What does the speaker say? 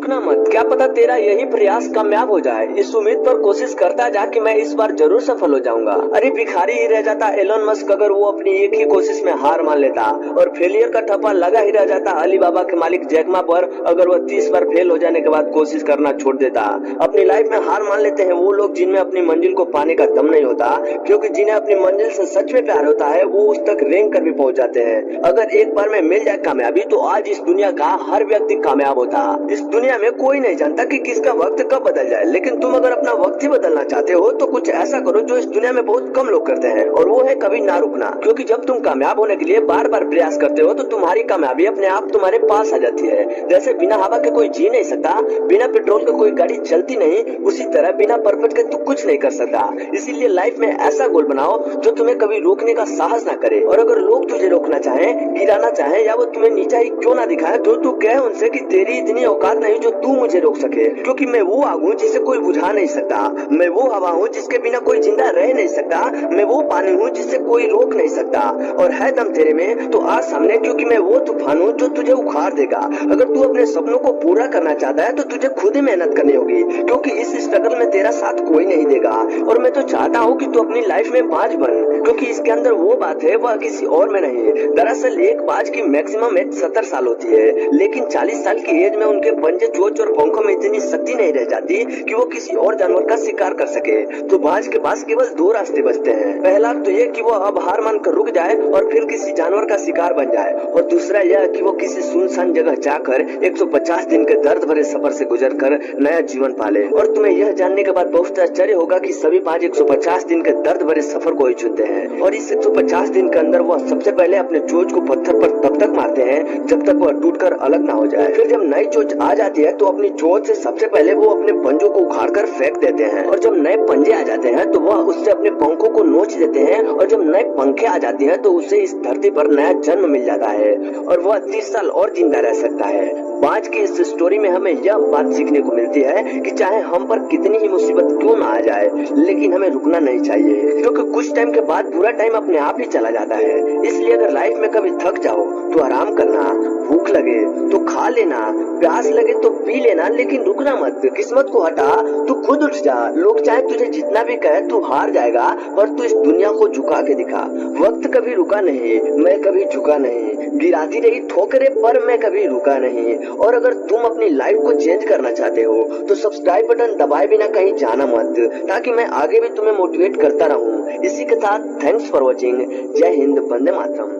रुकना मत, क्या पता तेरा यही प्रयास कामयाब हो जाए। इस उम्मीद पर कोशिश करता जा कि मैं इस बार जरूर सफल हो जाऊंगा। अरे भिखारी ही रह जाता एलोन मस्क अगर वो अपनी एक ही कोशिश में हार मान लेता, और फेलियर का ठप्पा लगा ही रह जाता अली बाबा के मालिक जैक मा पर अगर वह 30 बार फेल हो जाने के बाद कोशिश करना छोड़ देता। अपनी लाइफ में हार मान लेते हैं वो लोग जिनमें अपनी मंजिल को पाने का दम नहीं होता, क्योंकि जिन्हें अपनी मंजिल से सच में प्यार होता है वो उस तक रेंग कर भी पहुंच जाते हैं। अगर एक बार में मिल जाए कामयाबी तो आज इस दुनिया का हर व्यक्ति कामयाब होता। इस दुनिया में कोई नहीं जानता कि किसका वक्त कब बदल जाए, लेकिन तुम अगर अपना वक्त ही बदलना चाहते हो तो कुछ ऐसा करो जो इस दुनिया में बहुत कम लोग करते हैं, और वो है कभी ना रुकना। क्योंकि जब तुम कामयाब होने के लिए बार बार प्रयास करते हो तो तुम्हारी कामयाबी अपने आप तुम्हारे पास आ जाती है। जैसे बिना हवा के कोई जी नहीं सकता, बिना पेट्रोल के कोई गाड़ी चलती नहीं, उसी तरह बिना पर्पज के तू कुछ नहीं कर सकता। इसीलिए लाइफ में ऐसा गोल बनाओ जो तुम्हें कभी रोकने का साहस ना करे, और अगर लोग तुझे रोकना चाहे, गिराना चाहे, या वो तुम्हें नीचा ही क्यों ना दिखाए, तो तू कह उनसे कि तेरी इतनी औकात नहीं जो तू मुझे रोक सके। क्योंकि मैं वो आग हूँ जिसे कोई बुझा नहीं सकता, मैं वो हवा हूँ जिसके बिना कोई जिंदा रह नहीं सकता, मैं वो पानी हूँ जिसे कोई रोक नहीं सकता। और है दम तेरे में तो आज सामने, क्योंकि मैं वो तूफान हूँ जो तुझे उखाड़ देगा। अगर तू अपने सपनों को पूरा करना चाहता है तो तुझे खुद ही मेहनत करनी होगी, क्योंकि इस स्ट्रगल में तेरा साथ कोई नहीं देगा। और मैं तो चाहता हूँ कि तू अपनी लाइफ में बाज बन, क्योंकि इसके अंदर वो बात है वह किसी और में नहीं। दरअसल एक बाज की मैक्सिमम एज 70 साल होती है, लेकिन 40 साल की एज में उनके पंजे, चोंच और पंखों में इतनी शक्ति नहीं रह जाती कि वो किसी और जानवर का शिकार कर सके। तो बाज के पास केवल दो रास्ते बचते हैं। पहला तो ये कि वो अब हार मानकर रुक जाए और फिर किसी जानवर का शिकार बन जाए, और दूसरा यह कि वो किसी सुनसान जगह जाकर 150 दिन के दर्द भरे सफर से गुजरकर नया जीवन पाले। और तुम्हें यह जानने के बाद बहुत आश्चर्य होगा कि सभी बाज 150 दिन के दर्द भरे सफर को ही चुनते हैं, और इस 150 दिन के अंदर वह सबसे पहले अपने चोंच को पत्थर पर तब तक मारते हैं जब तक वह टूटकर अलग ना हो जाए। फिर जब नई चोंच आ जाती है तो अपनी चोंच से सबसे पहले वो अपने पंजों को उखाड़कर फेंक देते हैं, और जब नए पंजे आ जाते हैं तो वह उससे अपने पंखों को नोच देते हैं, और जब नए पंखे आ जाते हैं तो उसे इस धरती पर नया जन्म मिल जाता है, और वह 30 साल और जिंदा रह सकता है। बाज की इस स्टोरी में हमें यह बात सीखने को मिलती है कि चाहे हम पर कितनी ही मुसीबत क्यों ना आ जाए, लेकिन हमें रुकना नहीं चाहिए, क्योंकि कुछ टाइम के बाद बुरा टाइम अपने आप ही चला जाता है। इसलिए अगर लाइफ में कभी थक जाओ तो आराम करना, भूख लगे तो खा लेना, प्यास लगे तो पी लेना, लेकिन रुकना मत। किस्मत को हटा, तू खुद उठ जा। लोग चाहे तुझे जितना भी कहे तू हार जाएगा, पर तू इस दुनिया को झुका के दिखा। वक्त कभी रुका नहीं, मैं कभी झुका नहीं, गिराती रही ठोकरें पर मैं कभी रुका नहीं। और अगर तुम अपनी लाइफ को चेंज करना चाहते हो तो सब्सक्राइब बटन दबाए बिना कहीं जाना मत, ताकि मैं आगे भी तुम्हें मोटिवेट करता रहूं। इसी के साथ थैंक्स फॉर वॉचिंग। जय हिंद, वंदे मातरम।